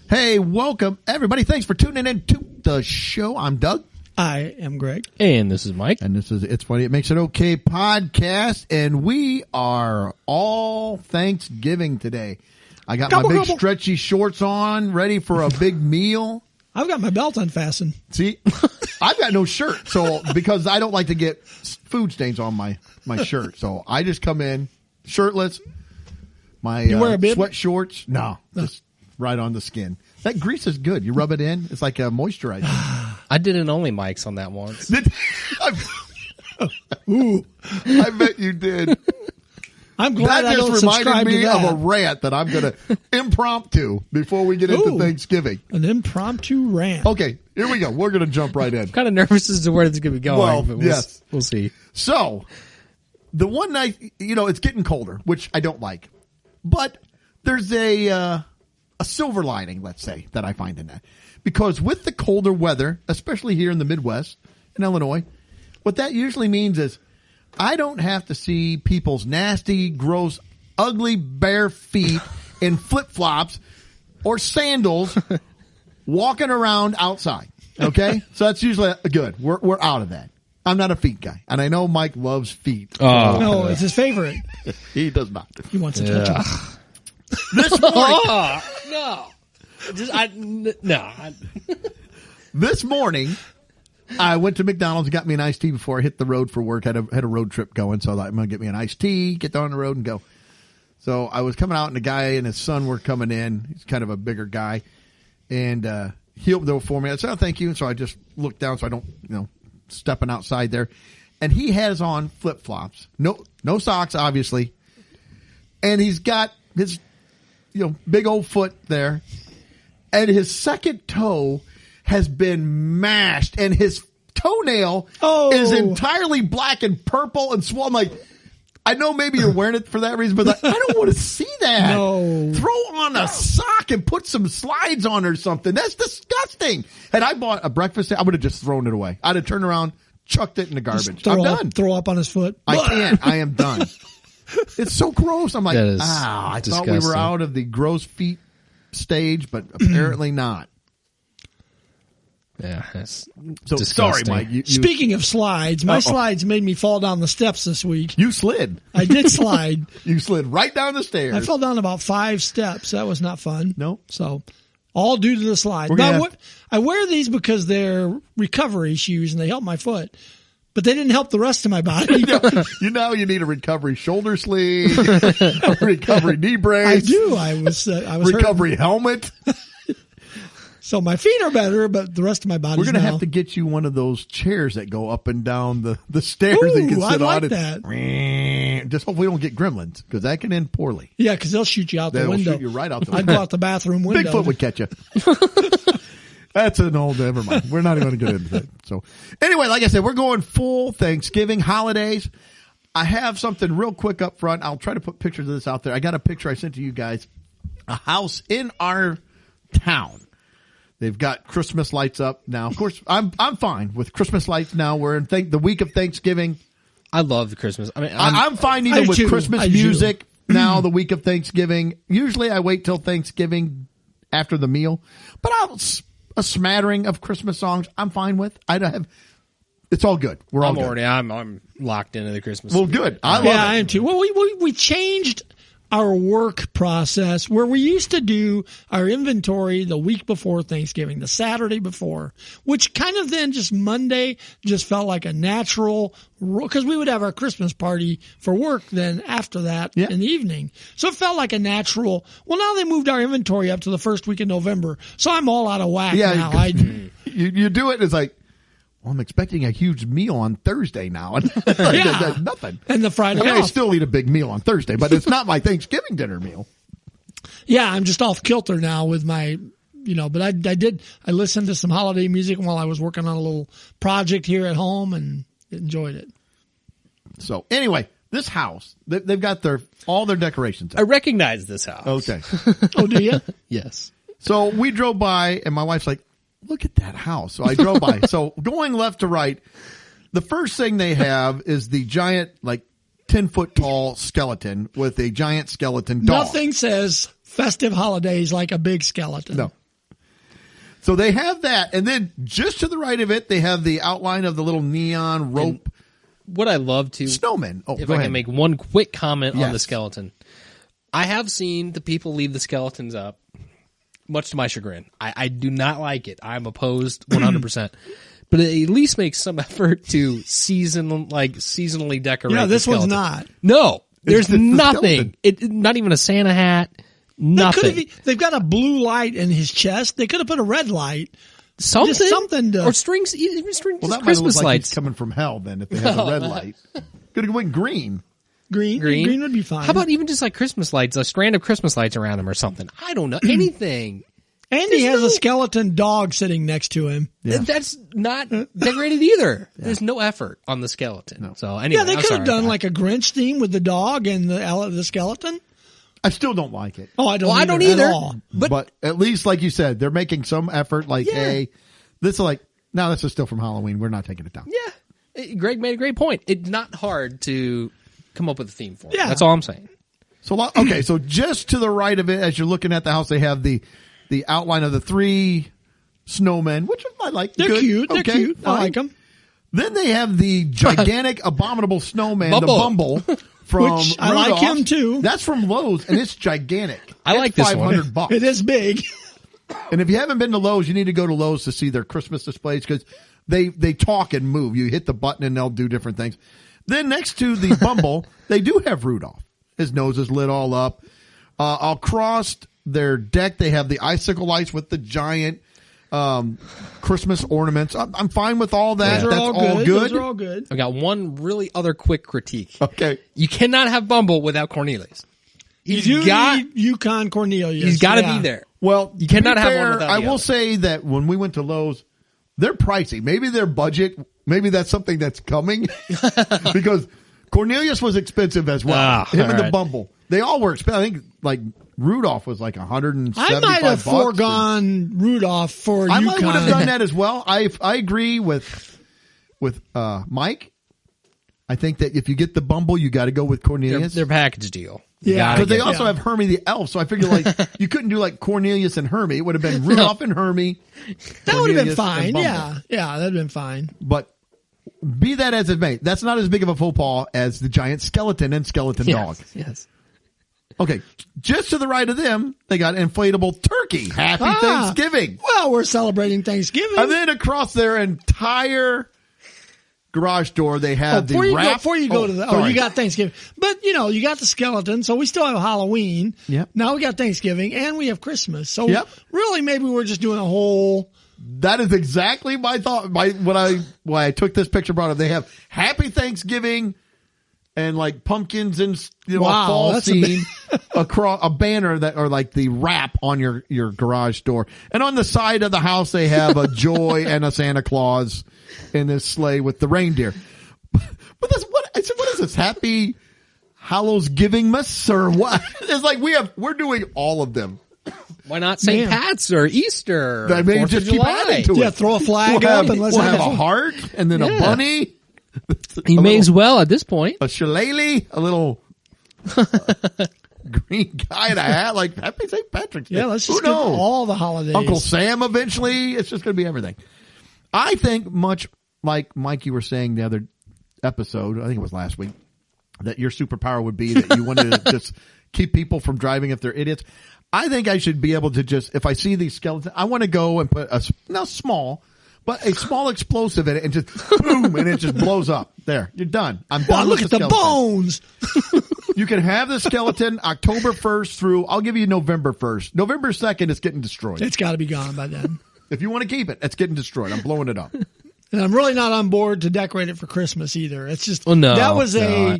Hey, welcome, everybody. Thanks for tuning in to the show. I'm Doug. I am Greg. And this is Mike. And this is It's Funny, It Makes It Okay podcast. And we are all Thanksgiving today. I got my big stretchy shorts on, ready for a big meal. I've got my belt unfastened. See, I've got no shirt. So, because I don't like to get food stains on my shirt. So I just come in shirtless. You wear a bib? Sweat shorts. No, just right on the skin. That grease is good. You rub it in. It's like a moisturizer. I did an Only Mike's on that once. Ooh, I bet you did. I'm glad that I don't just subscribe reminded me to that. of a rant that I'm going to impromptu before we get into Thanksgiving. An impromptu rant. Okay, here we go. We're going to jump right in. I'm kind of nervous as to where this is going to be going. Well, but yes. We'll see. So, the one night, it's getting colder, which I don't like. But there's a silver lining, let's say, that I find in that. Because with the colder weather, especially here in the Midwest, in Illinois, what that usually means is I don't have to see people's nasty, gross, ugly, bare feet in flip-flops or sandals walking around outside. Okay? So that's usually good. We're out of that. I'm not a feet guy. And I know Mike loves feet. Oh, no, it's his favorite. He does not. He wants to touch them. This morning. No. This morning, I went to McDonald's and got me an iced tea before I hit the road for work. Had a road trip going, so I thought I'm going to get me an iced tea, get down the road and go. So I was coming out and the guy and his son were coming in. He's kind of a bigger guy. And he opened the door for me. I said, oh, thank you. And so I just looked down so I don't, stepping outside there. And he has on flip-flops. No socks, obviously. And he's got his, big old foot there. And his second toe has been mashed. And his toenail is entirely black and purple and swollen. Like, I know maybe you're wearing it for that reason, but I don't want to see that. No. Throw on a sock and put some slides on or something. That's disgusting. Had I bought a breakfast, I would have just thrown it away. I'd have turned around, chucked it in the garbage. I'm done. Throw up on his foot. I can't. I am done. It's so gross. I'm like, I disgusting. thought we were out of the gross feet stage, but apparently not. Yeah, that's so disgusting. Sorry, Mike. Speaking of slides, my slides made me fall down the steps this week. You slid. I did slide. You slid right down the stairs. I fell down about 5 steps. That was not fun. No. So, all due to the slide. Now, I wear these because they're recovery shoes and they help my foot. But they didn't help the rest of my body. You need a recovery shoulder sleeve, a recovery knee brace. I do. I was recovery helmet. So my feet are better, but the rest of my body. We're going to have to get you one of those chairs that go up and down the stairs. That you can sit I'd like on that. Just hope we don't get gremlins because that can end poorly. Yeah, because they'll shoot you out the window. They'll shoot you right out the window. I'd go out the bathroom window. Bigfoot would catch you. That's an old, never mind. We're not even going to get into that. So anyway, like I said, we're going full Thanksgiving holidays. I have something real quick up front. I'll try to put pictures of this out there. I got a picture I sent to you guys. A house in our town. They've got Christmas lights up now. Of course, I'm fine with Christmas lights now. We're in the week of Thanksgiving. I love the Christmas. I mean, I'm fine even with Christmas music now, the week of Thanksgiving. Usually I wait till Thanksgiving after the meal, but a smattering of Christmas songs I'm fine with. It's all good. We're all good. I'm locked into the Christmas. Well, good. I love it. I am too. Well, we changed our work process where we used to do our inventory the week before Thanksgiving, the Saturday before, which kind of then just Monday just felt like a natural, because we would have our Christmas party for work then after that in the evening. So it felt like a natural, well, now they moved our inventory up to the first week of November. So I'm all out of whack now. You do it, and it's like, well, I'm expecting a huge meal on Thursday now. And nothing. And the Friday off. I still eat a big meal on Thursday, but it's not my Thanksgiving dinner meal. Yeah, I'm just off kilter now with my, but I listened to some holiday music while I was working on a little project here at home and enjoyed it. So anyway, this house, they've got all their decorations up. I recognize this house. Okay. Oh, do you? Yes. So we drove by and my wife's like, look at that house. So I drove by. So going left to right, the first thing they have is the giant, like, 10-foot tall skeleton with a giant skeleton dog. Nothing says festive holidays like a big skeleton. No. So they have that, and then just to the right of it, they have the outline of the little neon rope What I love to snowman. Oh, if go I ahead. can make one quick comment on Yes. the skeleton. I have seen the people leave the skeletons up, much to my chagrin. I do not like it. I'm opposed 100%. But it at least makes some effort to seasonally decorate. Yeah, this the one's skeleton. not. No, there's It's the nothing. Not even a Santa hat. Nothing. They've got a blue light in his chest. They could have put a red light. Something. Just something to- or strings. Even strings. Well, just that might look Christmas like lights. he's coming from hell then if they have a red light. Could have went green. Green. Green would be fine. How about even just like Christmas lights, a strand of Christmas lights around them or something? I don't know. Anything. And he has a skeleton dog sitting next to him. Yeah. That's not decorated either. There's no effort on the skeleton. So anyway, Yeah, they I'm could have sorry. done like a Grinch theme with the dog and the skeleton. I still don't like it. Oh, I don't. Well, I don't at either. all. But at least, like you said, they're making some effort. Like, Yeah. hey, this is like, no, this is still from Halloween. We're not taking it down. Yeah, Greg made a great point. It's not hard to come up with a theme for it. Yeah. That's all I'm saying. So, okay, so just to the right of it, as you're looking at the house, they have the outline of the 3 snowmen, which I like. They're Good. cute. They're Okay, cute. I fine. like them. Then they have the gigantic, abominable snowman, the Bumble. Bumble, from Which I like Rudolph. him too. That's from Lowe's, and it's gigantic. I like this one. $500. It is big. And if you haven't been to Lowe's, you need to go to Lowe's to see their Christmas displays because they talk and move. You hit the button and they'll do different things. Then next to the Bumble, they do have Rudolph. His nose is lit all up. Across their deck, they have the icicle lights with the giant Christmas ornaments. I'm fine with all that. Those are That's all good. Those are all good. I got one really other quick critique. Okay. You cannot have Bumble without Cornelius. You do need Yukon Cornelius. He's got to Yeah. be there. Well, You cannot to be have one fair, without I the will other. say that when we went to Lowe's, they're pricey. Maybe their budget, maybe that's something that's coming because Cornelius was expensive as well. Ah, Him and all the right. Bumble. They all were expensive. I think like Rudolph was like $175. I might have foregone Rudolph for I Yukon. might would have done that as well. I agree with Mike. I think that if you get the Bumble, you got to go with Cornelius. Their package deal. Yeah. Gotta Because they get it. also have Hermie the elf, so I figured like you couldn't do like Cornelius and Hermie. It would have been Rudolph and Hermie. That would have been Cornelius and fine. Bumble. Yeah, that'd been fine. But be that as it may, that's not as big of a faux pas as the giant skeleton and skeleton dog. Yes. Okay, just to the right of them, they got inflatable turkey. Happy Thanksgiving. Well, we're celebrating Thanksgiving. And then across their entire garage door, they have before the you wrap. go to the, sorry. you got Thanksgiving, but you got the skeleton, so we still have Halloween. Yep. Now we got Thanksgiving and we have Christmas. So Yep. really, maybe we're just doing a whole. That is exactly my thought. Why I took this picture, brought up. They have Happy Thanksgiving and like pumpkins and a Wow, fall that's a scene across a banner that or like the wrap on your garage door. And on the side of the house, they have a joy and a Santa Claus in this sleigh with the reindeer. But that's what I said. What is this? Happy Hallows Givingmas or what? It's like we're doing all of them. Why not St. Man. Pat's or Easter? I mean, 4th of just keep July? adding to it. Yeah, throw a flag We'll up have, and let's we'll have have a heart and then a Yeah. bunny. He A may little- as well at this point. a shillelagh, a little green guy in a hat, like Happy St. Patrick's Day. Yeah, let's Who just get knows? all the holidays. Uncle Sam eventually. It's just going to be everything. I think much like Mike, you were saying the other episode, I think it was last week, that your superpower would be that you wanted to just keep people from driving if they're idiots. I think I should be able to just, if I see these skeletons, I want to go and put a small explosive in it and just boom, and it just blows up. There, you're done. I'm Wow, done look with at the the skeleton. bones. You can have the skeleton October 1st through, I'll give you November 1st. November 2nd, it's getting destroyed. It's got to be gone by then. If you want to keep it, it's getting destroyed. I'm blowing it up. And I'm really not on board to decorate it for Christmas either. It's just Well, no, that was no.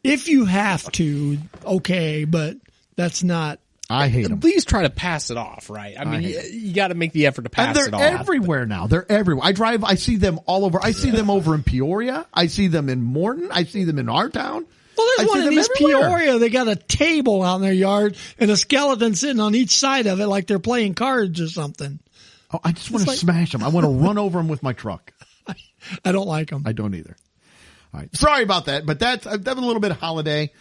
if you have to, okay, but that's not. I hate them. Please try to pass it off, right? I mean, you got to make the effort to pass And it they're off. everywhere now. They're everywhere. I see them all over. I see them over in Peoria. I see them in Morton. I see them in our town. Well, I there's one see in them East everywhere. Peoria. They got a table out in their yard and a skeleton sitting on each side of it like they're playing cards or something. Oh, I just want to like- smash them. I want to run over them with my truck. I don't like them. I don't either. All right. Sorry about that, but that's a little bit of holiday.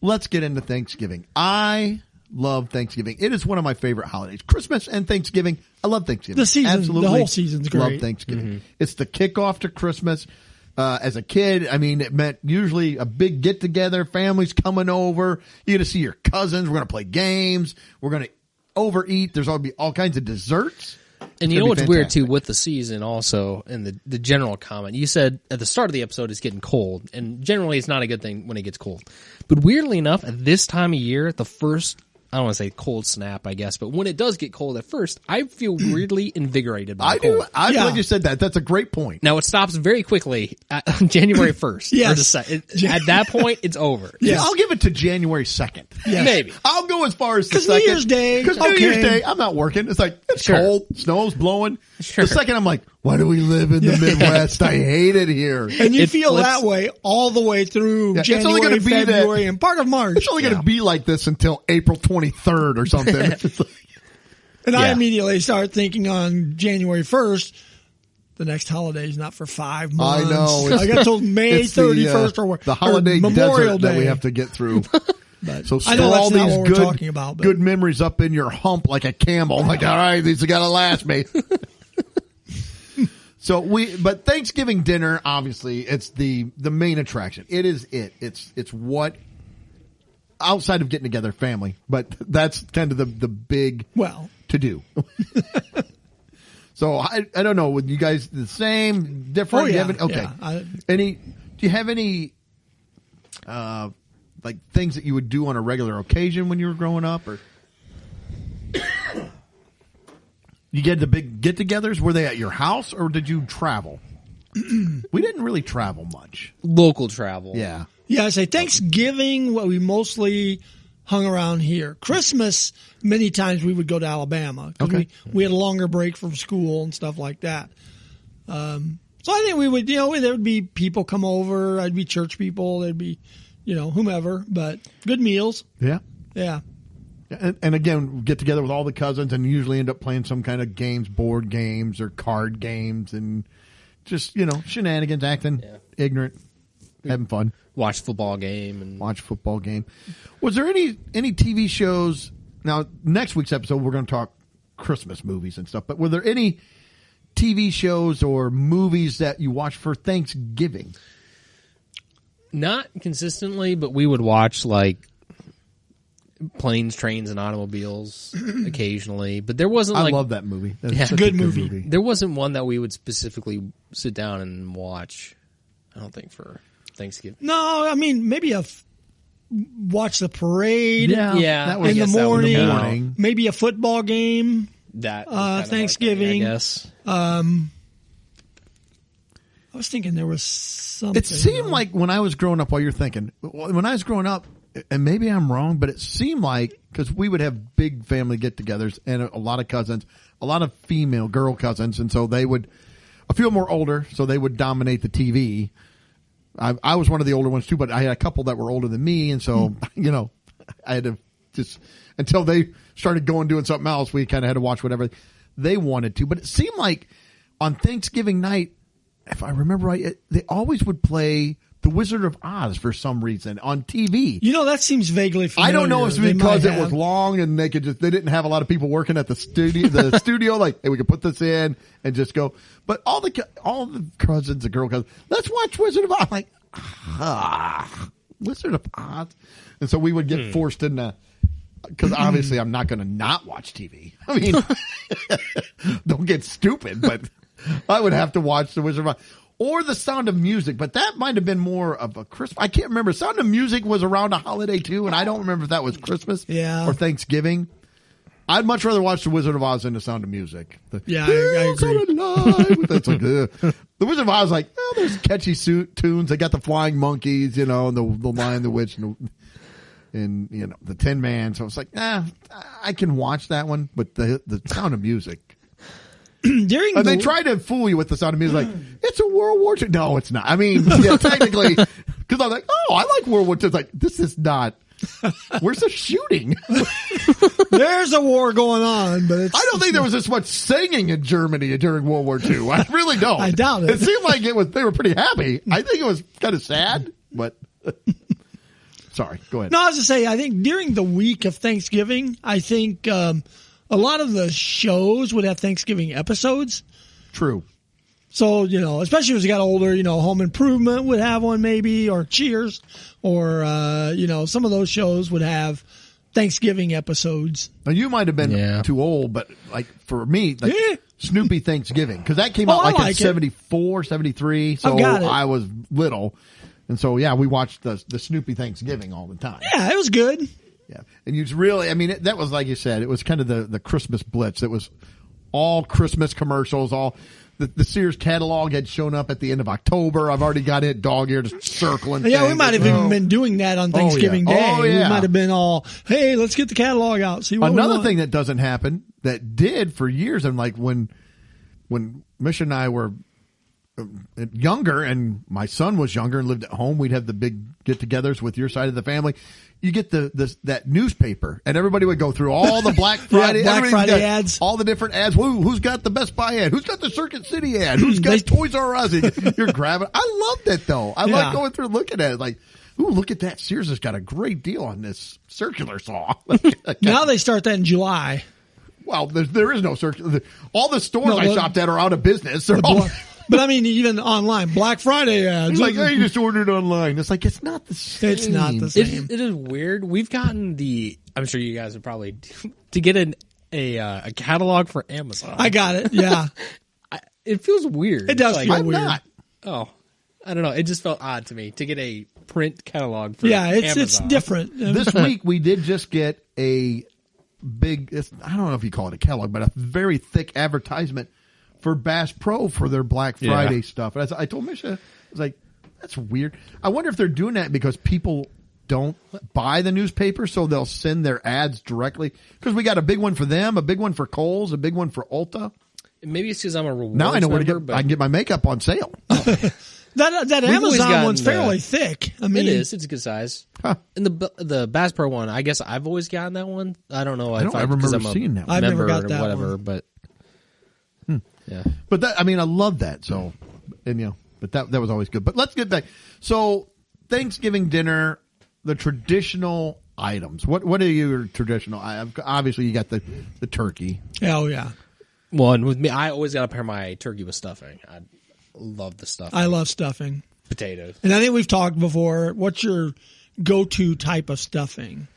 Let's get into Thanksgiving. I love Thanksgiving. It is one of my favorite holidays. Christmas and Thanksgiving. I love Thanksgiving. The season, absolutely, the whole season's great. Love Thanksgiving. It's the kickoff to Christmas. As a kid, I mean, it meant usually a big get together, families coming over. You get to see your cousins. We're going to play games. We're going to overeat. There's going to be all kinds of desserts. And you know what's weird too with the season also, and the general comment, you said at the start of the episode it's getting cold, and generally it's not a good thing when it gets cold. But weirdly enough, at this time of year, the first, I don't want to say cold snap, I guess, but when it does get cold at first, I feel weirdly invigorated by I the cold. do. I'm glad you said that. That's a great point. Now it stops very quickly on January 1st. Yes. At that point, it's over. Yes. I'll give it to January 2nd. Yes. Maybe. I'll go as far as the 'Cause New 2nd. Year's Day, Because New okay. Year's Day, I'm not working. It's like, it's Sure. cold. Snow's blowing. Sure. The second, I'm like, why do we live in the Midwest? I hate it here. And you It feel flips. that way all the way through Yeah, it's only January, gonna be that- February, and part of March. It's only going to be like this until April 23rd or something. It's like, And I Yeah. immediately start thinking on January 1st, the next holiday is not for 5 months. I know. I got till May it's the, 31st or the holiday or Memorial desert Day that we have to get through. But So I store know that's all not these what we're talking about. But good memories up in your hump like a camel. I'm like, all right, these have got to last me. But Thanksgiving dinner, obviously, it's the main attraction. It is it. It's what, outside of getting together, family, but that's kind of the big well, to do. So I don't know. Would you guys the same, different? Oh, Do you yeah, have any- okay. yeah. Do you have any like things that you would do on a regular occasion when you were growing up, or you get the big get-togethers? Were they at your house, or did you travel? We didn't really travel much. Local travel. Yeah. yeah, I say Thanksgiving, well, we mostly hung around here. Christmas, many times we would go to Alabama. 'Cause Okay. we had a longer break from school and stuff like that. So I think we would, there would be people come over. I'd be church people. There'd be, whomever, but good meals. Yeah. Yeah. And again, get together with all the cousins and usually end up playing some kind of games, board games or card games, and just, shenanigans, acting ignorant, having fun. Watch football game and Watch football game. Was there any TV shows? Now, next week's episode, we're going to talk Christmas movies and stuff, but were there any TV shows or movies that you watched for Thanksgiving? not consistently, but we would watch like Planes, Trains, and Automobiles occasionally. But there wasn't I like love that movie. That's Yeah. such Good a movie. there wasn't one that we would specifically sit down and watch. I don't think for Thanksgiving. No, I mean maybe watch the parade. Yeah, that I was in the guess that would morning. count. Maybe a football game. That was kind of Thanksgiving. our thing, I guess. I was thinking there was something. It seemed like when I was growing up, while you're thinking, when I was growing up, and maybe I'm wrong, but it seemed like, because we would have big family get-togethers and a lot of cousins, a lot of female girl cousins, and so they would, a few more older, so they would dominate the TV. I was one of the older ones too, but I had a couple that were older than me, and so, I had to just, until they started doing something else, we kind of had to watch whatever they wanted to. But it seemed like on Thanksgiving night, if I remember right, they always would play The Wizard of Oz for some reason on TV. that seems vaguely familiar. I don't know if it's They because might it was have. long and they didn't have a lot of people working at the studio. The studio, like, hey, we could put this in and just go. But all the cousins, the girl cousins, let's watch Wizard of Oz. I'm like, Wizard of Oz, and so we would get forced into. Because obviously I'm not going to not watch TV. I mean, don't get stupid, but I would have to watch The Wizard of Oz. Or The Sound of Music, but that might have been more of a Christmas. I can't remember. Sound of Music was around a holiday too, and I don't remember if that was Christmas or Thanksgiving. I'd much rather watch The Wizard of Oz than The Sound of Music. I agree. That's like, The Wizard of Oz, like, there's catchy tunes. They got the Flying Monkeys, and the Lion, the Witch, and the Tin Man. So it's like, I can watch that one, but the Sound of Music. During They try to fool you with The Sound of Music, like, it's a World War II. No, it's not. I mean, technically, because I'm like, I like World War II. It's like, this is not. Where's the shooting? There's a war going on, but it's, I don't think there was this much singing in Germany during World War II. I really don't. I doubt it. It seemed like they were pretty happy. I think it was kind of sad, but sorry, go ahead. No, I was to say, I think during the week of Thanksgiving, I think a lot of the shows would have Thanksgiving episodes. True. So, especially as you got older, Home Improvement would have one maybe, or Cheers, or, some of those shows would have Thanksgiving episodes. Now, you might have been too old, but like for me, like Snoopy Thanksgiving, because that came out in 74, 73, so I was little. And so, we watched the Snoopy Thanksgiving all the time. Yeah, it was good. Yeah. And you really, that was like you said, it was kind of the Christmas blitz. It was all Christmas commercials, all the Sears catalog had shown up at the end of October. I've already got it dog-eared circling. Yeah, we might have even been doing that on Thanksgiving Day. We might have been all, hey, let's get the catalog out. See what Another thing that doesn't happen that did for years, and like when Misha and I were younger and my son was younger and lived at home, we'd have the big get-togethers with your side of the family. You get that newspaper, and everybody would go through all the Black Friday, Black Friday ads, all the different ads. Who's got the Best Buy ad? Who's got the Circuit City ad? Who's got Toys R Us? You're grabbing. I loved it though. I like going through and looking at it. Like, ooh, look at that! Sears has got a great deal on this circular saw. Now they start that in July. Well, there is no circular. All the stores I shopped at are out of business. They're all. But I mean, even online, Black Friday ads. It's like, I just ordered online. It's like, it's not the same. It's not the same. It is weird. We've gotten I'm sure you guys would probably, to get a catalog for Amazon. I got it, yeah. It feels weird. It does feel weird. Not. Oh, I don't know. It just felt odd to me to get a print catalog for Amazon. It's different. This week, we did just get a big, I don't know if you call it a catalog, but a very thick advertisement for Bass Pro for their Black Friday stuff. And I told Misha, I was like, that's weird. I wonder if they're doing that because people don't buy the newspaper, so they'll send their ads directly. Because we got a big one for them, a big one for Kohl's, a big one for Ulta. Maybe it's because I'm a rewards now I know where to member, get. I can get my makeup on sale. That Amazon one's fairly thick. I mean, it is. It's a good size. Huh. And the Bass Pro one, I guess I've always gotten that one. I don't know. I don't ever remember seeing that one. I've never got or that whatever, one. but yeah. But I love that. So, and but that was always good. But let's get back. So, Thanksgiving dinner, the traditional items. What are your traditional? Obviously, you got the turkey. Oh yeah. Well, and with me, I always got to pair my turkey with stuffing. I love the stuffing. I love stuffing. Potatoes. And I think we've talked before. What's your go-to type of stuffing?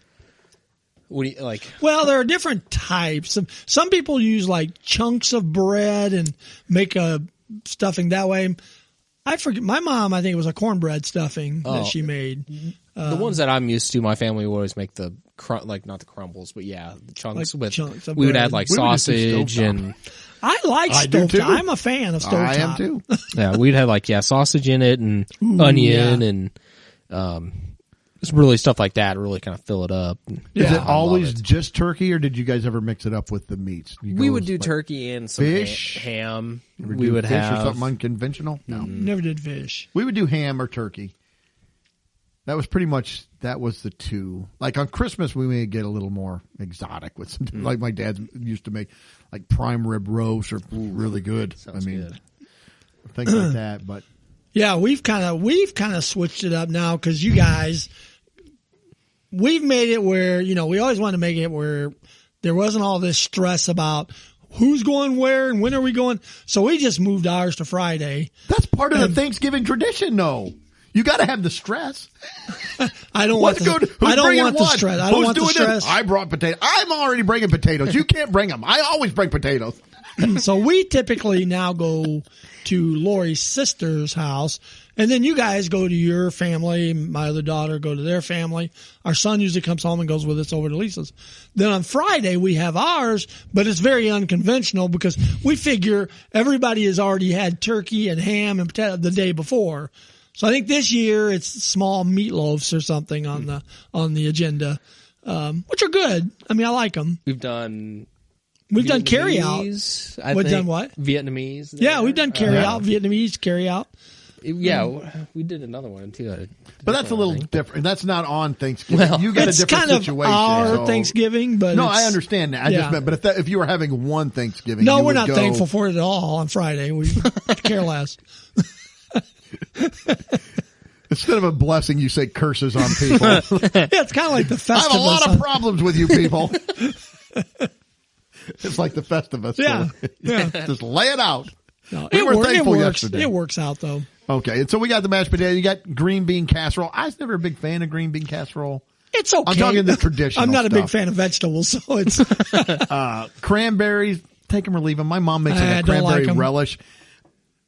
What do you like? Well, there are different types. Some people use like chunks of bread and make a stuffing that way. I forget. My mom, I think it was a cornbread stuffing that she made. The ones that I'm used to, my family would always make the not the crumbles, but the chunks Like with. chunks of we would bread. add like We would just do sausage stovetop. and I like do stovetop. too. I'm a fan of stovetop. I am too. yeah, we'd have like sausage in it and onion and just really stuff like that. Really kind of fill it up. Is Yeah. it always just turkey, or did you guys ever mix it up with the meats? We would do turkey and some fish? ham. Ever We do would fish or have something unconventional. No, Never did fish. we would do ham or turkey. That was the two. Like on Christmas, we may get a little more exotic with some, like my dad used to make like prime rib roast or really good. Sounds good. Things like that. But Yeah, we've kind of switched it up now because you guys, we've made it where we always wanted to make it where there wasn't all this stress about who's going where and when are we going. So we just moved ours to Friday. that's part of the Thanksgiving tradition, though. You got to have the stress. I don't want Let's go. the stress. I don't Who's want the doing stress. this? I brought potatoes. I'm already bringing potatoes. You can't bring them. I always bring potatoes. So we typically now go to Lori's sister's house, and then you guys go to your family. My other daughter go to their family. Our son usually comes home and goes with us over to Lisa's. Then on Friday we have ours, but it's very unconventional because we figure everybody has already had turkey and ham and potato the day before. So I think this year it's small meatloafs or something on the agenda, which are good. I mean, I like them. We've done carry out. Vietnamese, I We've think. done what? Vietnamese. Yeah, we've done carry out, Vietnamese carry out. we did another one too. But that's a little different. That's not on Thanksgiving. Well, you got a It's different kind situation. of our so- Thanksgiving, but No, it's- I understand that. I yeah. just meant, but if you were having one Thanksgiving, No, you we're would not go, thankful for it at all on Friday. We care less. Instead of a blessing, you say curses on people. Yeah, it's kind of like the I have a lot Festivus. of problems with you people. It's like the Festivus. Yeah, so yeah. just lay it out. No, We were thankful works. yesterday. It works out though. Okay, and so we got the mashed potato. You got green bean casserole. I was never a big fan of green bean casserole. It's okay. I'm talking the traditional I'm not a big stuff. fan of vegetables, so it's Cranberries, take them or leave them. My mom makes I a don't cranberry like 'em. relish.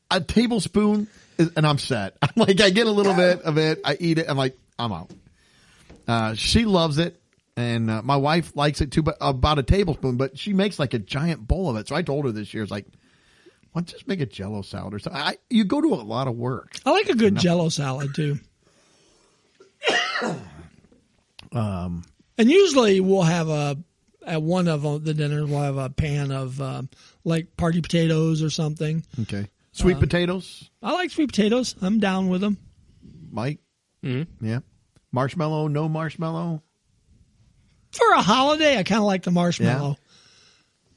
A tablespoon, and I'm set. I'm like, I get a little bit of it. I eat it. I'm like, I'm out. She loves it, and my wife likes it too, but about a tablespoon. But she makes like a giant bowl of it. So I told her this year, it's like, why don't you just make a Jell-O salad or something? You go to a lot of work. I like a good Jell-O salad too. And usually we'll have at one of the dinners we'll have a pan of like party potatoes or something. Okay. Sweet potatoes, I like sweet potatoes. I'm down with them. Mike. Yeah. Marshmallow, no marshmallow. For a holiday, I kind of like the marshmallow. Yeah.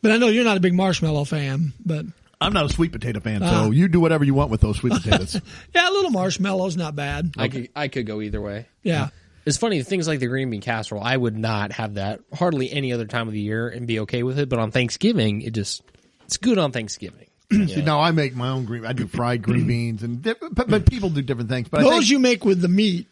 But I know you're not a big marshmallow fan. But I'm not a sweet potato fan, so you do whatever you want with those sweet potatoes. yeah, a little marshmallow's not bad. I could go either way. Yeah. It's funny, things like the green bean casserole, I would not have that hardly any other time of the year and be okay with it. But on Thanksgiving, it's good on Thanksgiving. See, now I make my own I do fried green beans, and but people do different things. But I Those think you make with the meat.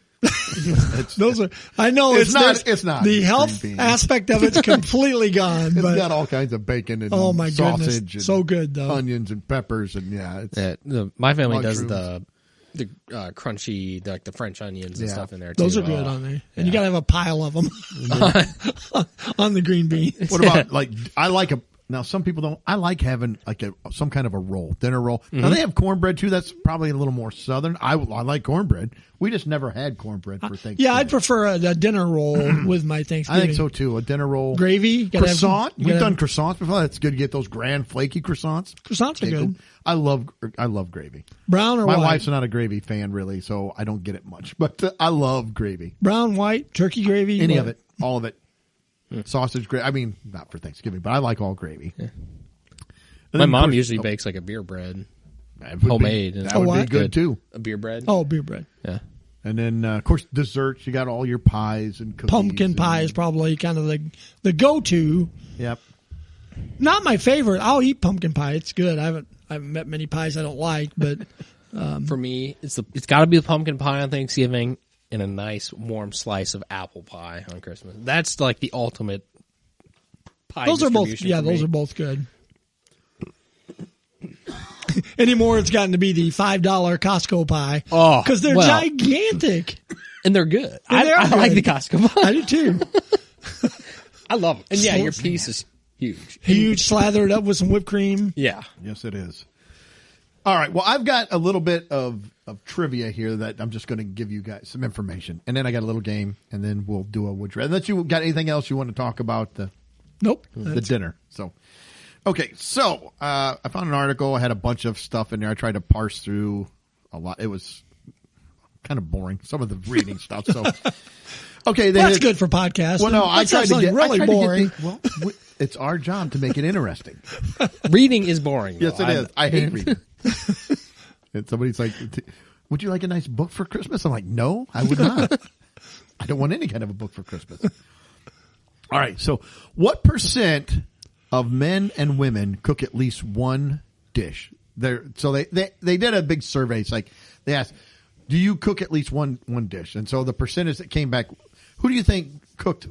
Those are. I know It's not- there's- it's not the green health beans. aspect of it's completely gone. it's but got all kinds of bacon and Oh, my goodness. sausage, and So good, though. onions and peppers, and it's My family does Mushrooms. the crunchy, like the French onions and Yeah. stuff in there too. those are good on there, and you got to have a pile of them on the green beans. What about like I like a now some people don't. I like having like some kind of a roll, dinner roll. Now they have cornbread too. That's probably a little more southern. I like cornbread. We just never had cornbread for Thanksgiving. Yeah, I'd prefer a dinner roll with my I Thanksgiving. think so too. A dinner roll, Gravy, you gotta have- croissant. you We've gotta done have- croissants before. That's good to get those grand flaky croissants. Croissants are Take good. 'em. I love gravy. Brown or My white? wife's not a gravy fan really, so I don't get it much. But I love gravy. Brown, white, turkey gravy. Any what? of it, all of it. Sausage gravy. I mean, not for Thanksgiving, but I like all gravy. And My then, mom of course, usually bakes like a beer bread, that would be- homemade. and That would be what? good too. A beer bread. Oh, beer bread. Yeah. And then, of course, desserts. You got all your pies and cookies. Pumpkin and- pie is probably kind of the go-to. Yep. Not my favorite. I'll eat pumpkin pie. It's good. I haven't met many pies I don't like, but For me, it's got to be the pumpkin pie on Thanksgiving and a nice warm slice of apple pie on Christmas. That's like the ultimate pie. those are both. distribution Yeah, for those me. are both good. Anymore, it's gotten to be the $5 Costco pie. Oh, because they're well. gigantic. And they're good. And they are I like the good. Costco pie. I do too. I love them. And yeah, So- your piece is huge. Huge, slathered up with some whipped cream. Yeah. Yes, it is. All right. Well, I've got a little bit of trivia here that I'm just going to give you guys some information, and then I got a little game, and then we'll do a would you rather. Unless you got anything else you want to talk about the Nope. dinner. So, okay. So I found an article. I had a bunch of stuff in there. I tried to parse through a lot. It was kind of boring. Some of the reading stuff. So, okay. That's good for podcasts. Well, no, I Let's tried have to something get really I tried to get boring. well, it's our job to make it interesting. Reading is boring. Yes, though. it is. I hate reading. And somebody's like, would you like a nice book for Christmas? I'm like, no, I would not. I don't want any kind of a book for Christmas. All right. So what percent of men and women cook at least one dish? So they did a big survey. It's like they asked, do you cook at least one dish? And so the percentage that came back, who do you think cooked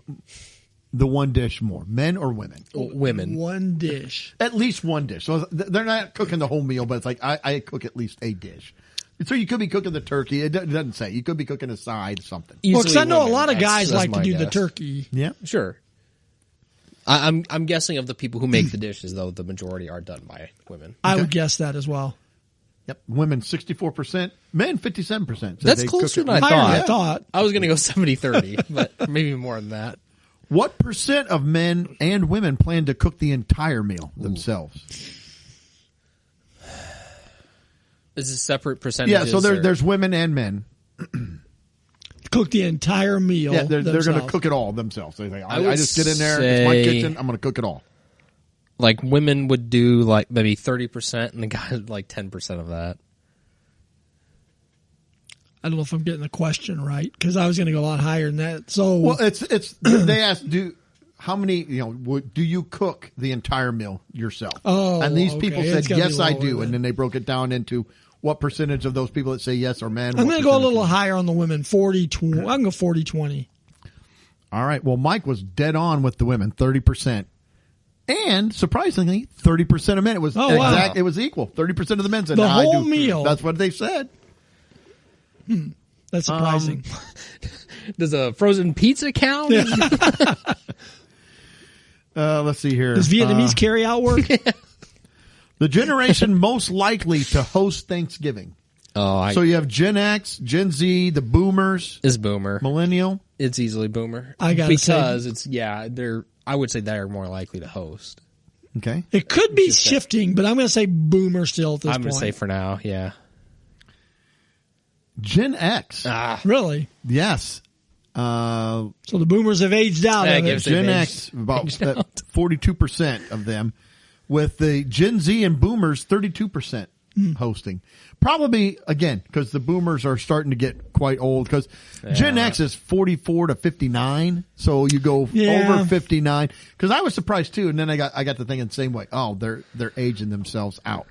the one dish more, men or women? Women. One dish. At least one dish. So they're not cooking the whole meal, but it's like I cook at least a dish. So you could be cooking the turkey. It doesn't say. You could be cooking a side, something. Well, because I know a Easily lot of women. guys That's like to my do the guess. turkey. Yeah. Sure. I'm guessing of the people who make the dishes, though, the majority are done by women. I would guess that as well. Yep. Women 64%, men 57%. That's closer than I Higher thought. than I thought. I was going to go 70-30, but maybe more than that. What percent of men and women plan to cook the entire meal themselves? Is this separate percentages? Yeah, so there's women and men. Cook the entire meal. Yeah, they're going to themselves. cook it all themselves. They think, I would I just get in there. It's my say- kitchen. I'm going to cook it all. Like women would do like maybe 30%, and the guys like 10% of that. I don't know if I'm getting the question right because I was going to go a lot higher than that. So Well, it's they asked, how many, do you cook the entire meal yourself? Oh, and these okay. people It's said, gotta be yes, I lower do. then. And then they broke it down into what percentage of those people that say yes are men. I'm what going to go a percentage little are- higher on the women. 40-20. I can go 40-20. All right. Well, Mike was dead on with the women, 30%. And surprisingly, 30% of men. It was Oh, wow. exact. It was equal. 30% of the men said The "Nah, I whole do." meal. That's what they said. That's surprising. Does a frozen pizza count? Let's see here. Does Vietnamese carry out work? The generation most likely to host Thanksgiving. Oh, So you have Gen X, Gen Z, the Boomers, is boomer. Millennial. It's easily boomer. I gotta because say- it's they're. I would say they're more likely to host. Okay. It could be shifting, but I'm going to say boomer still at this I'm point. going to say for now, yeah. Gen X. Really? Yes. So the boomers have aged out Yeah, of it it. gives Gen They've X, about aged out. 42% of them, with the Gen Z and Boomers 32% hosting. Probably again because the Boomers are starting to get quite old. Because Gen X is 44 to 59, so you go Yeah. over 59. Because I was surprised too, and then I got to thinking the same way. Oh, they're aging themselves out.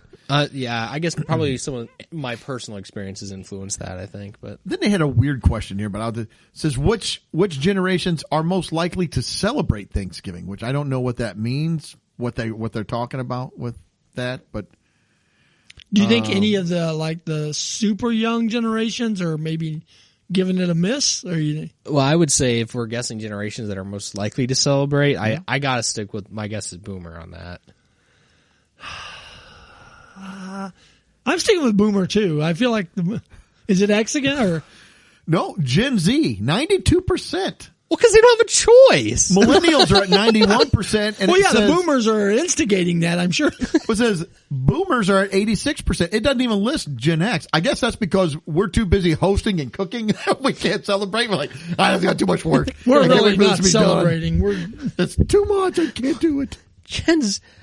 Yeah, I guess probably some of my personal experiences influenced that, I think. But Then they had a weird question here, but it says which generations are most likely to celebrate Thanksgiving, which I don't know what that means, what they're talking about with that, but Do you think any of the super young generations are maybe giving it a miss? Or well, I would say if we're guessing generations that are most likely to celebrate, I got to stick with my guess is boomer on that. I'm sticking with boomer too. I feel like is it X again or no, Gen Z 92%. Well, because they don't have a choice. Millennials are at 91%, and well, it yeah, says, the boomers are instigating that. I'm sure. it says Boomers are at 86%. It doesn't even list Gen X. I guess that's because we're too busy hosting and cooking. We can't celebrate. We're like, I've got too much work. We're I can't really wait for this not to be done. celebrating. We're It's too much. I can't do it.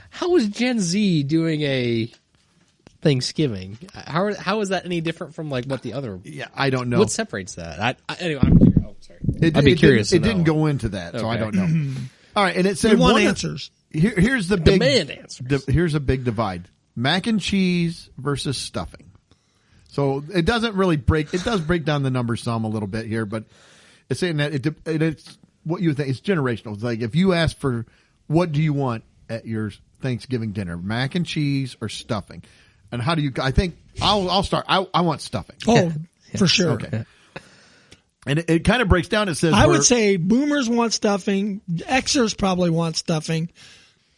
How is Gen Z doing a Thanksgiving? How is that any different from like what the other? Yeah, I don't know. What separates that? Anyway, I'm curious. Oh, sorry. I'd be curious. It to didn't know. go into that, so I Okay. don't know. All right, and it said we want one of- answers. Here's the big Demand answers. Here's a big divide: mac and cheese versus stuffing. So it doesn't really break. It does break down the numbers some a little bit here, but it's saying that it's what you think. It's generational. It's like if you ask for what do you want at your Thanksgiving dinner, mac and cheese or stuffing, and how do you? I think I'll start. I want stuffing. Oh, for sure. Okay. And it kind of breaks down. It says I we're- would say boomers want stuffing. Xers probably want stuffing.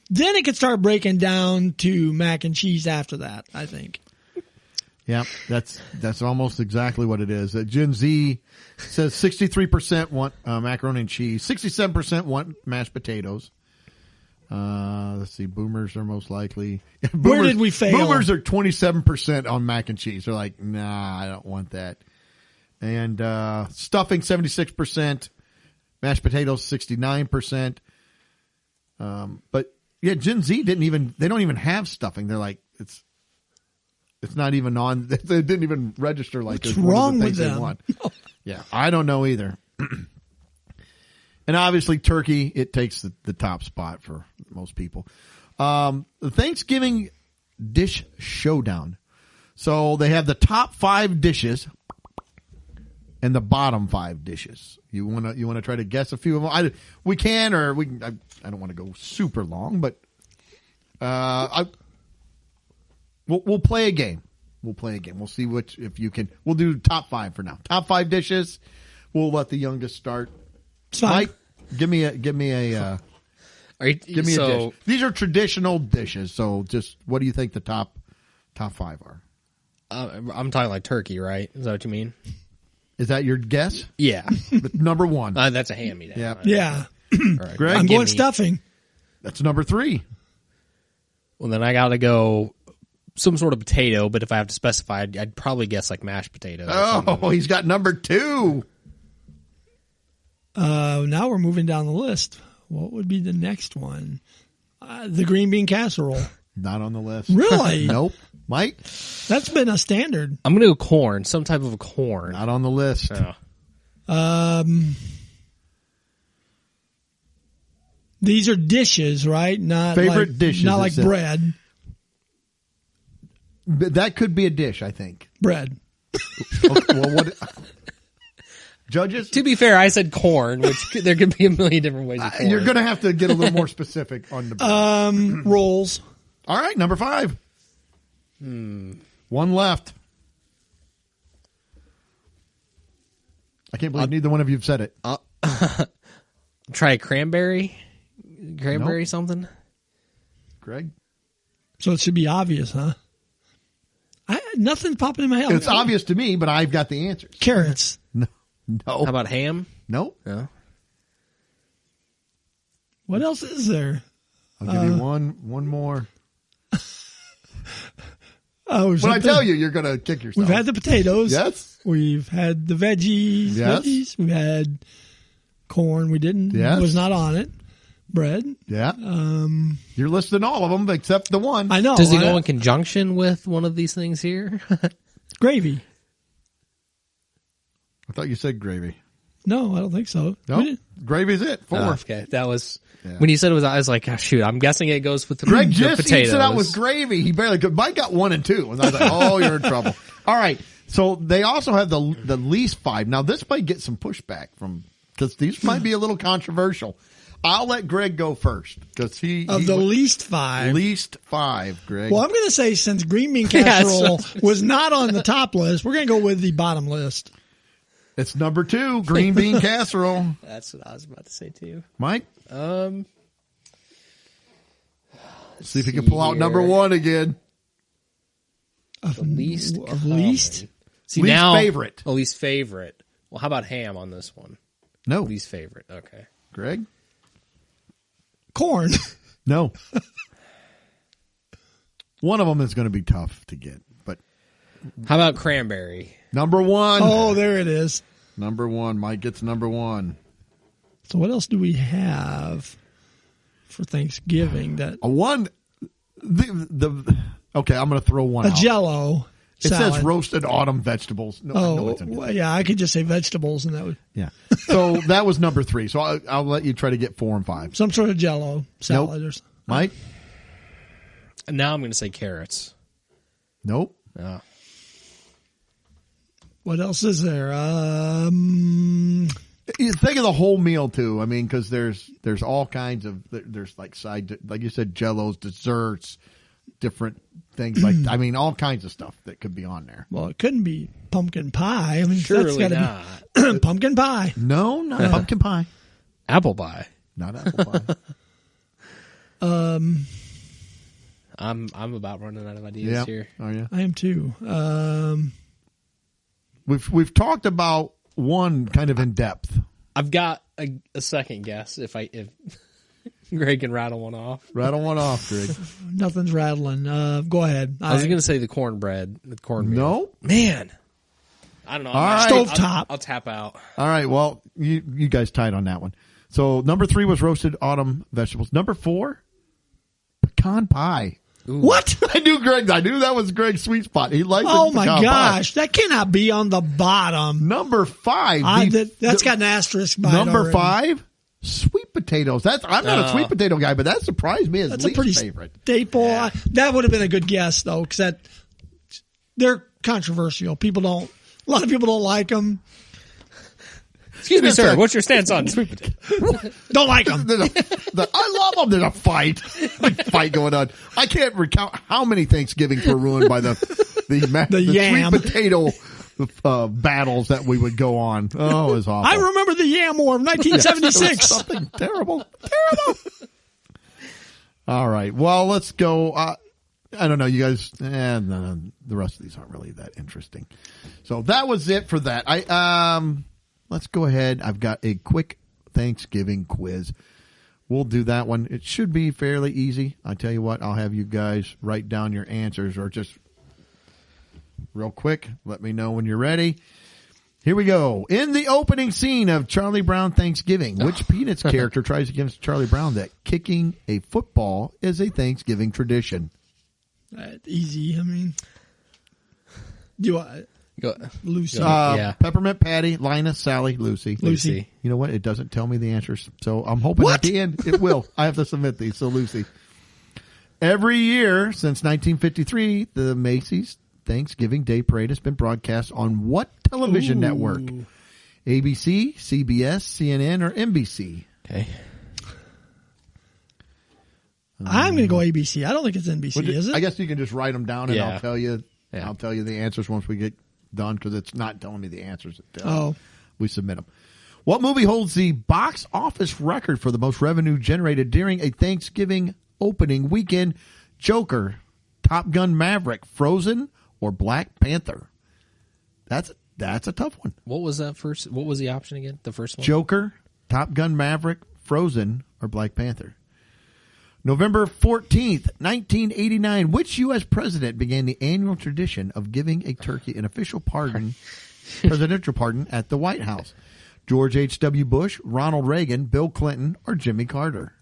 Then it could start breaking down to mac and cheese after that, I think. Yeah, that's almost exactly what it is. Gen Z says 63% want macaroni and cheese, 67% want mashed potatoes. Let's see, boomers are most likely. Where did we fail? Boomers are 27% on mac and cheese. They're like, nah, I don't want that. And stuffing 76%, mashed potatoes 69%. But yeah, Gen Z they don't even have stuffing. They're like, it's not even on. They didn't even register like What's it's one of the wrong with things they them? want. Yeah, I don't know either. And obviously, turkey it takes the top spot for most people. The Thanksgiving dish showdown. So they have the top 5 dishes and the bottom 5 dishes. You wanna try to guess a few of them? We can, or we can. I don't want to go super long, but we'll play a game. We'll see if you can. We'll do top 5 for now. Top 5 dishes. We'll let the youngest start. It's fine. Mike, give me a Are you, give me a dish. These are traditional dishes. So just what do you think the top 5 are? I'm talking like turkey, right? Is that what you mean? Is that your guess? Yeah. Number 1. That's a hand-me-down. Yeah. Yeah. All right. Greg? I'm Give going me- stuffing. That's number 3. Well, then I got to go some sort of potato, but if I have to specify, I'd probably guess like mashed potatoes. Oh, he's got number 2. Now we're moving down the list. What would be the next one? The green bean casserole. Not on the list. Really? Nope. Mike? That's been a standard. I'm going to go corn, some type of a corn. Not on the list. Oh. These are dishes, right? Not Favorite like, dishes, Not like is it? bread. But that could be a dish, I think. Bread. Okay, well, what? Judges? To be fair, I said corn, which there could be a million different ways of corn. You're going to have to get a little more specific on the Rolls. All right, number 5. One left. I can't believe neither one of you have said it. Try cranberry something. Greg? So it should be obvious, huh? Nothing's popping in my head. It's obvious to me, but I've got the answers. Carrots. No. How about ham? No. No. What else is there? I'll give you one more. Oh, When I tell you, you're going to kick yourself. we've had the potatoes. Yes. We've had the veggies. Yes. Veggies. We've had corn. We didn't. Yes. Was not on it. Bread. Yeah. You're listing all of them except the one. I know. Does it go in conjunction with one of these things here? Gravy. I thought you said gravy. No, I don't think so. No, We didn't- gravy's it. 4. Oh, okay, that was Yeah. when you said it was. I was like, oh, shoot, I'm guessing it goes with the, Greg the just potatoes. eats it out with gravy. He barely could. Mike got 1 and 2. And I was like, oh, you're in trouble. All right. So they also have the least 5. Now this might get some pushback because these might be a little controversial. I'll let Greg go first because he least 5. Least 5, Greg. Well, I'm going to say since green bean Yeah, casserole was not on the top list, we're going to go with the bottom list. It's number 2, green bean casserole. That's what I was about to say too. Mike, Let's see if you can pull out number 1 again. The least Of least? common. See, Least now, favorite. Oh, least favorite. Well, how about ham on this one? No, Least favorite. Okay. Greg. Corn. No. One of them is going to be tough to get, but How about cranberry? number 1. Oh, there it is. Number 1. Mike gets number 1. So what else do we have for Thanksgiving? That A 1. Okay, I'm going to throw one a out. Jell-O It salad. says roasted autumn vegetables. No, Oh, it's well, yeah, I could just say vegetables, and that would yeah. So that was number 3. So I'll let you try to get 4 and 5. some sort of Jell-O salad or something. Mike? And now I'm going to say carrots. Nope. Oh. What else is there? You think of the whole meal too. I mean, because there's all kinds of there's like like you said, Jellos, desserts, different things like I mean, all kinds of stuff that could be on there. Well, it couldn't be pumpkin pie. I mean, that's Surely got not. to be pumpkin pie. No, not pumpkin pie. Apple pie. Not apple pie. I'm about running out of ideas Yeah. here. Oh yeah. I am too. We've talked about one kind of in depth. I've got a second guess if Greg can rattle one off. Rattle one off, Greg. Nothing's rattling. Go ahead. I was going to say the cornbread, the cornmeal. No. Man, I don't know. All right. Stovetop. I'll tap out. All right. Well, you guys tied on that one. So number 3 was roasted autumn vegetables. Number 4, pecan pie. What? I knew that was Greg's sweet spot. He likes Oh the my pecan gosh, that cannot be on the bottom. pie. Number 5. That's got an asterisk by it number already. 5. Sweet potatoes. I'm not a sweet potato guy, but that surprised me as That's a least pretty favorite. staple. That would have been a good guess though, because they're controversial. A lot of people don't like them. Excuse me, sir. What's your stance on sweet potato? Don't like them. I love them. There's a fight. Big fight going on. I can't recount how many Thanksgivings were ruined by the yam. sweet potato battles that we would go on. Oh, it was awful. I remember the Yam War of 1976. Something terrible. All right. Well, let's go. I don't know. You guys, the rest of these aren't really that interesting. So that was it for that. Let's go ahead. I've got a quick Thanksgiving quiz. We'll do that one. It should be fairly easy. I tell you what, I'll have you guys write down your answers or just real quick. Let me know when you're ready. Here we go. In the opening scene of Charlie Brown Thanksgiving, which Peanuts character tries to convince Charlie Brown that kicking a football is a Thanksgiving tradition? Easy. I mean, Lucy. Yeah. Peppermint Patty, Linus, Sally, Lucy. Lucy. You know what? It doesn't tell me the answers, so I'm hoping at the end it will. I have to submit these. So Lucy. Every year since 1953, the Macy's Thanksgiving Day Parade has been broadcast on what television network? ABC, CBS, CNN, or NBC? Okay. I'm going to go ABC. I don't think it's NBC, is it? I guess you can just write them down, and Yeah. I'll tell you. Yeah. I'll tell you the answers once we get done because it's not telling me the answers until we submit them. What movie holds the box office record for the most revenue generated during a Thanksgiving opening weekend? Joker, Top Gun Maverick, Frozen, or Black Panther? That's a tough one. What was that first? What was the option again? The first one? Joker, Top Gun Maverick, Frozen, or Black Panther? November 14th, 1989, which U.S. president began the annual tradition of giving a turkey an official pardon, presidential pardon at the White House? George H.W. Bush, Ronald Reagan, Bill Clinton, or Jimmy Carter?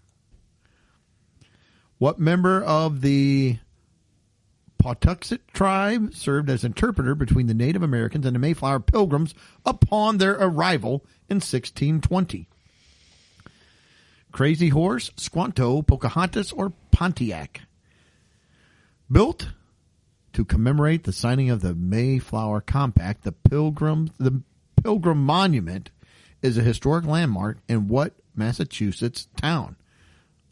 What member of the Patuxet tribe served as interpreter between the Native Americans and the Mayflower Pilgrims upon their arrival in 1620? Crazy Horse, Squanto, Pocahontas, or Pontiac? Built to commemorate the signing of the Mayflower Compact, the Pilgrim Monument is a historic landmark in what Massachusetts town?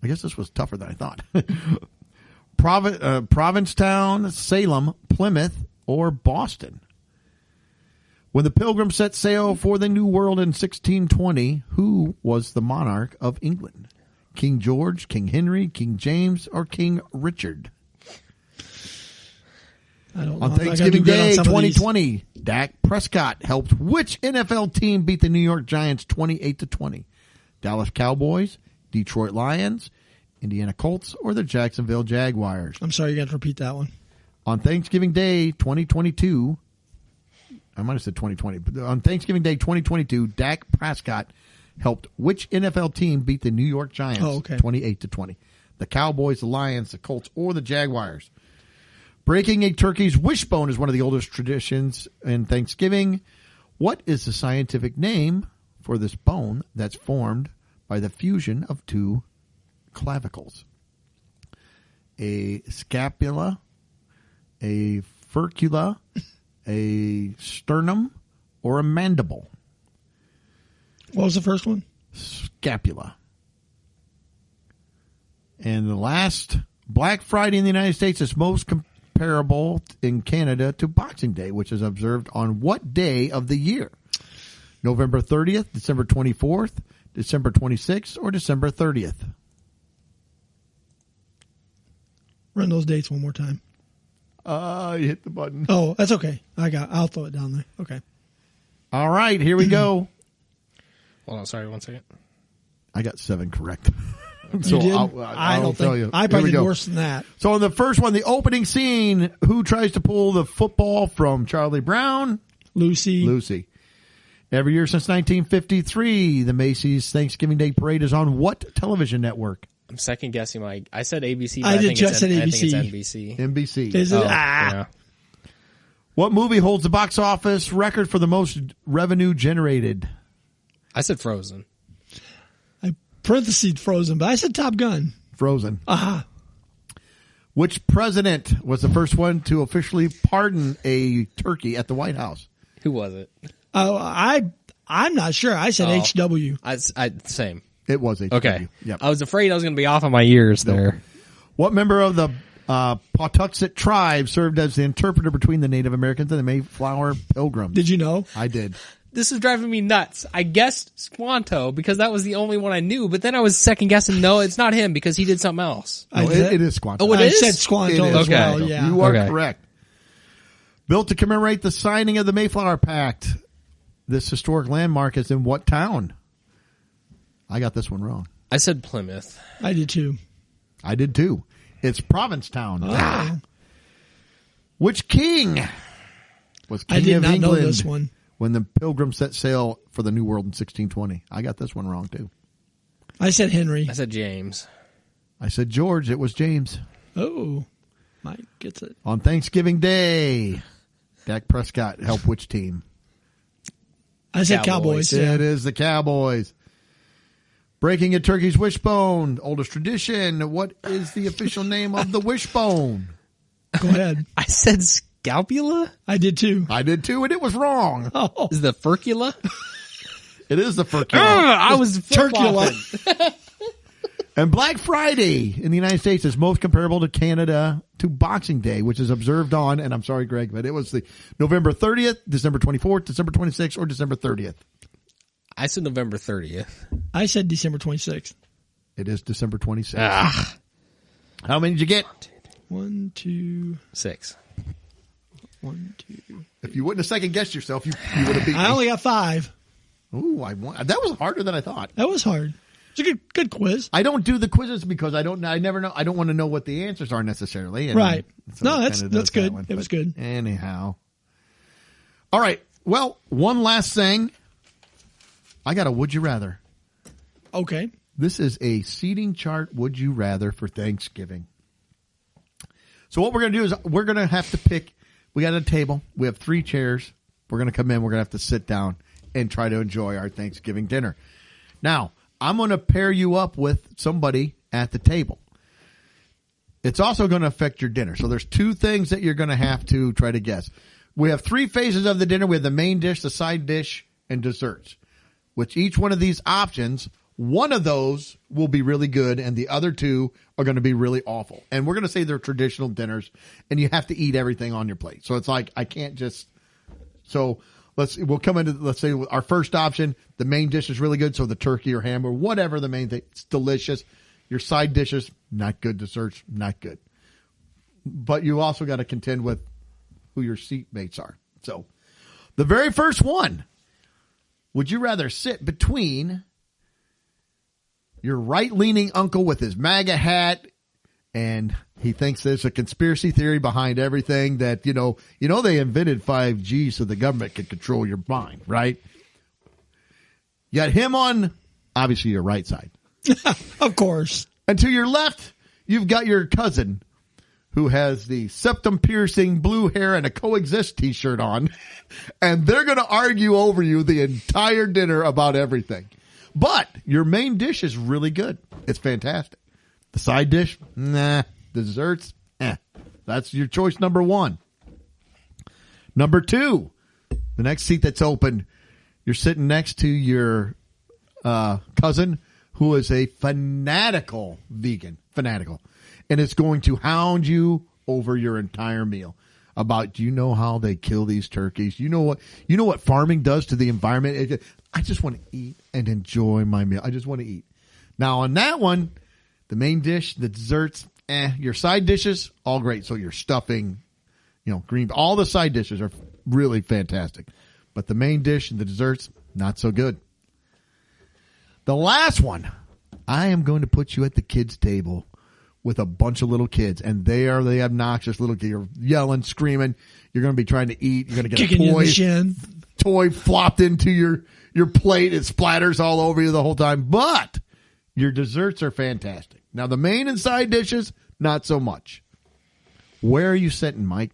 I guess this was tougher than I thought. Provincetown, Salem, Plymouth, or Boston? When the Pilgrims set sail for the New World in 1620, who was the monarch of England? King George, King Henry, King James, or King Richard? I don't know. On Thanksgiving Day 2020, Dak Prescott helped which NFL team beat the New York Giants 28-20? Dallas Cowboys, Detroit Lions, Indiana Colts, or the Jacksonville Jaguars? I'm sorry, you got to repeat that one. On Thanksgiving Day 2022, I might have said 2020, but on Thanksgiving Day 2022, Dak Prescott helped which NFL team beat the New York Giants 28-20? The Cowboys, the Lions, the Colts, or the Jaguars? Breaking a turkey's wishbone is one of the oldest traditions in Thanksgiving. What is the scientific name for this bone that's formed by the fusion of two clavicles? A scapula, a furcula, a sternum, or a mandible? What was the first one? Scapula. And the last, Black Friday in the United States is most comparable in Canada to Boxing Day, which is observed on what day of the year? November 30th, December 24th, December 26th, or December 30th? Run those dates one more time. You hit the button. Oh, that's okay. I'll throw it down there. Okay. All right, here we go. Hold on, sorry, 1 second. I got 7 correct. You did? I don't tell you. I probably did worse than that. So in the first one, the opening scene, who tries to pull the football from Charlie Brown? Lucy. Every year since 1953, the Macy's Thanksgiving Day Parade is on what television network? I'm second guessing I said ABC, but I I did think just said I think it's ABC. NBC. NBC. Is it? Yeah. What movie holds the box office record for the most revenue generated? I said Frozen. I parentheses Frozen, but I said Top Gun. Frozen. Aha. Which president was the first one to officially pardon a turkey at the White House? Who was it? Oh, I'm not sure. I said HW. I same. It was HW. Okay. Yep. I was afraid I was going to be off on my ears there. What member of the Patuxet tribe served as the interpreter between the Native Americans and the Mayflower Pilgrims? Did you know? I did. This is driving me nuts. I guessed Squanto because that was the only one I knew, but then I was second guessing. No, it's not him because he did something else. No, it is Squanto. Oh, it I is? said Squanto It is as well. Squanto. Yeah. You are Okay. correct. Built to commemorate the signing of the Mayflower Pact, this historic landmark is in what town? I got this one wrong. I said Plymouth. I did too. I did too. It's Provincetown. Oh. Which king was king I did of not England know this one. when the Pilgrims set sail for the New World in 1620? I got this one wrong too. I said Henry. I said James. I said George. It was James. Oh, Mike gets it. On Thanksgiving Day, Dak Prescott helped which team? I said Cowboys. Cowboys. Yeah. It is the Cowboys. Breaking a turkey's wishbone, oldest tradition. What is the official name of the wishbone? Go ahead. I said Scalpula? I did too. I did too, and it was wrong. Oh, Is the Furcula? It is the furkula. I was Turkula. flip-flopping. And Black Friday in the United States is most comparable to Canada to Boxing Day, which is observed on, and I'm sorry, Greg, but it was the November 30th, December 24th, December 26th, or December 30th. I said November 30th. I said December 26th. It is December 26th. Ah, How many did you get? 1, 2, 6. 1, 2. If you wouldn't have second guessed yourself, you would have beat I me. only got 5. Ooh, I won. That was harder than I thought. That was hard. It's a good quiz. I don't do the quizzes because I never know. I don't want to know what the answers are necessarily. And Right. so No, it that's kinda does that good. one. It was But good. Anyhow. All right. Well, one last thing. I got a would you rather. Okay. This is a seating chart would you rather for Thanksgiving. So what we're going to do is we're going to have to pick. We got a table. We have 3 chairs. We're going to come in. We're going to have to sit down and try to enjoy our Thanksgiving dinner. Now, I'm going to pair you up with somebody at the table. It's also going to affect your dinner. So there's 2 things that you're going to have to try to guess. We have 3 phases of the dinner. We have the main dish, the side dish, and desserts. Which each one of these options, one of those will be really good and the other 2 are going to be really awful. And we're going to say they're traditional dinners and you have to eat everything on your plate. So it's like, I can't just, so we'll come into, let's say our first option, the main dish is really good. So the turkey or ham or whatever the main thing, it's delicious. Your side dishes, not good. Desserts, not good. But you also got to contend with who your seatmates are. So the very first one, would you rather sit between your right-leaning uncle with his MAGA hat and he thinks there's a conspiracy theory behind everything that, you know they invented 5G so the government could control your mind, right? You got him on, obviously, your right side. Of course. And to your left, you've got your cousin who has the septum-piercing blue hair and a Coexist T-shirt on, and they're going to argue over you the entire dinner about everything. But your main dish is really good. It's fantastic. The side dish, nah. The desserts, That's your choice number 1. Number 2, the next seat that's open, you're sitting next to your cousin who is a fanatical vegan, and it's going to hound you over your entire meal about, do you know how they kill these turkeys? You know what farming does to the environment? I just want to eat and enjoy my meal. I just want to eat. Now on that one, the main dish, the desserts, your side dishes, all great. So your stuffing, green, all the side dishes are really fantastic, but the main dish and the desserts, not so good. The last one, I am going to put you at the kids' table with a bunch of little kids, and they are the obnoxious little kids. You're yelling, screaming. You're going to be trying to eat. You're going to get Kicking you in the a shin. toy flopped into your plate. It splatters all over you the whole time. But your desserts are fantastic. Now, the main and side dishes, not so much. Where are you sitting, Mike?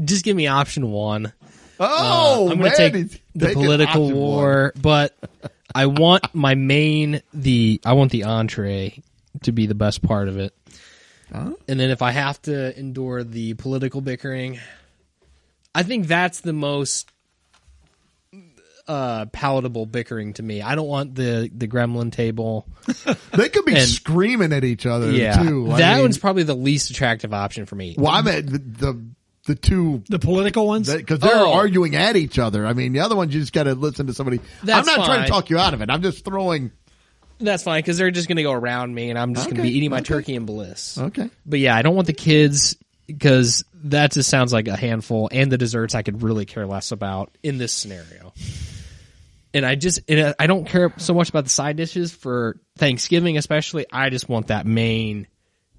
Just give me option 1. Oh, I'm going to take the political war, but I want the entree to be the best part of it. Huh? And then if I have to endure the political bickering, I think that's the most palatable bickering to me. I don't want the gremlin table. They could be screaming at each other, too. That one's probably the least attractive option for me. Well, I meant the two, The political ones? because they're arguing at each other. I mean, the other ones you just got to listen to somebody. That's I'm not trying to fine. talk you out of it. I'm just throwing. That's fine, because they're just going to go around me, and I'm just going to be eating my turkey in bliss. Okay. But yeah, I don't want the kids, because that just sounds like a handful, and the desserts I could really care less about in this scenario. And I don't care so much about the side dishes for Thanksgiving, especially. I just want that main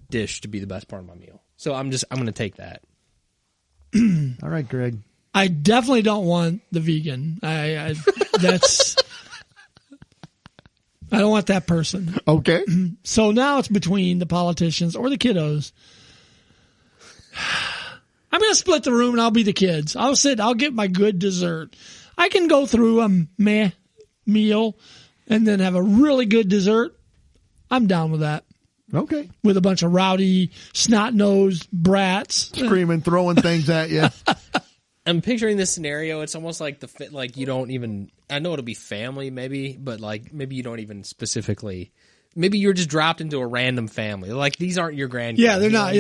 dish to be the best part of my meal. So I'm going to take that. All right, Greg. I definitely don't want the vegan. I don't want that person. Okay. So now it's between the politicians or the kiddos. I'm going to split the room and I'll be the kids. I'll get my good dessert. I can go through a meh meal and then have a really good dessert. I'm down with that. Okay. With a bunch of rowdy, snot-nosed brats. Screaming, throwing things at you. I'm picturing this scenario. It's almost like you don't even, I know it'll be family maybe, but like maybe you don't even specifically, maybe you're just dropped into a random family. Like these aren't your grandkids. Yeah, they're not.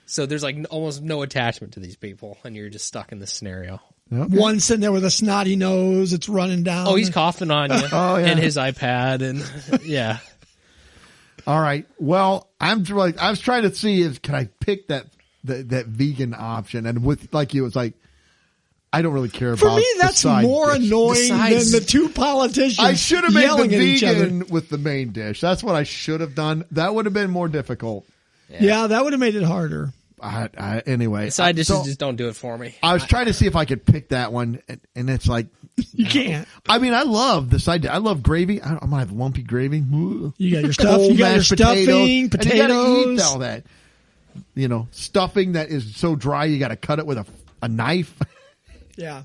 So there's like almost no attachment to these people and you're just stuck in this scenario. Okay. One sitting there with a snotty nose. It's running down. Oh, he's coughing on you. Oh, yeah. And his iPad and yeah. All right. Well, I was trying to see can I pick that vegan option, and with like you, it's like I don't really care For about. me, that's the side more dish. annoying than the two politicians. I should have made yelling the at each other. vegan with the main dish. That's what I should have done. That would have been more difficult. Yeah, that would have made it harder. Anyway, Side dishes just don't do it for me. I was trying to see if I could pick that one, and it's like You can't. I mean, I love the side dish. I love gravy. I'm gonna have lumpy gravy. Ooh. You got your stuff. Cold You got your mashed stuffing, And you gotta eat potatoes. all that. Stuffing that is so dry you got to cut it with a knife. Yeah.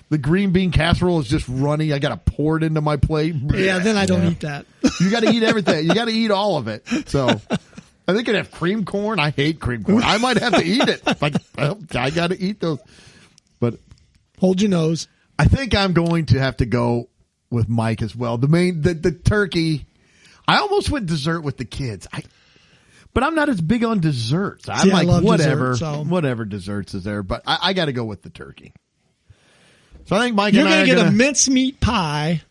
The green bean casserole is just runny. I got to pour it into my plate. Yeah, then I don't eat that. You got to eat everything. You got to eat all of it. So I think it'd have cream corn. I hate cream corn. I might have to eat it. Like, I got to eat those. But Hold your nose. I think I'm going to have to go with Mike as well. The turkey. I almost went dessert with the kids. But I'm not as big on desserts. I'm See, I like, love whatever, dessert, so. whatever desserts is there. But I got to go with the turkey. So I think Mike You're and I going are to get a mincemeat pie.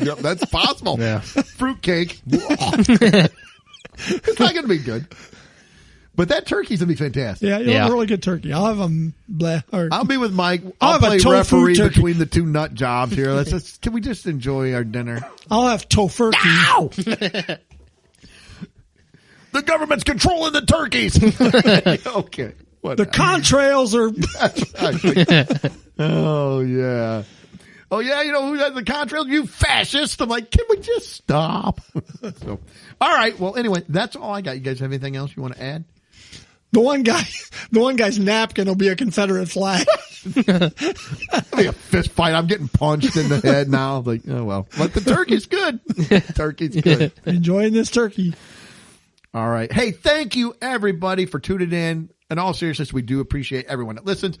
Yep, that's possible. Yeah. Fruitcake. It's not going to be good. But that turkey's going to be fantastic. Yeah, you'll have a really good turkey. I'll have I'll be with Mike. I'll I'll have a play tofu referee turkey. between the two nut jobs here. Can we just enjoy our dinner? I'll have tofurkey. Ow! The government's controlling the turkeys. Okay. The contrails are. Oh, yeah. Oh, yeah, who has the contrails? You fascist. I'm like, can we just stop? So, all right. Well, anyway, that's all I got. You guys have anything else you want to add? The one guy's napkin will be a Confederate flag. It'll be a fist fight. I'm getting punched in the head now. Like, oh, well. But the turkey's good. Turkey's good. Enjoying this turkey. All right. Hey, thank you, everybody, for tuning in. In all seriousness, we do appreciate everyone that listens.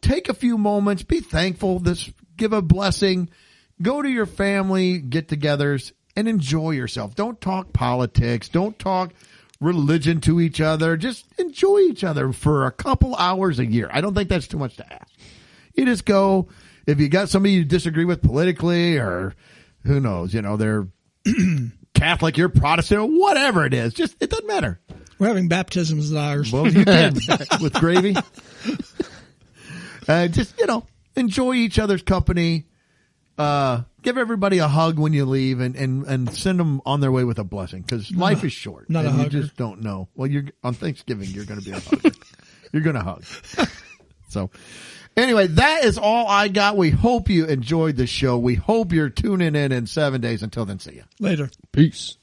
Take a few moments. Be thankful. Give a blessing. Go to your family get-togethers and enjoy yourself. Don't talk politics. Don't talk religion to each other. Just enjoy each other for a couple hours a year. I don't think that's too much to ask. You just go. If you got somebody you disagree with politically, or who knows, they're Catholic, you're Protestant, or whatever it is. Just, it doesn't matter. We're having baptisms at ours. Well, you can with gravy. Just, enjoy each other's company. Give everybody a hug when you leave, and send them on their way with a blessing, because life is short. Not and a you hugger. just don't know. Well, on Thanksgiving, you're going to be a hugger. You're going to hug. So anyway, that is all I got. We hope you enjoyed the show. We hope you're tuning in 7 days. Until then, see ya. Later. Peace.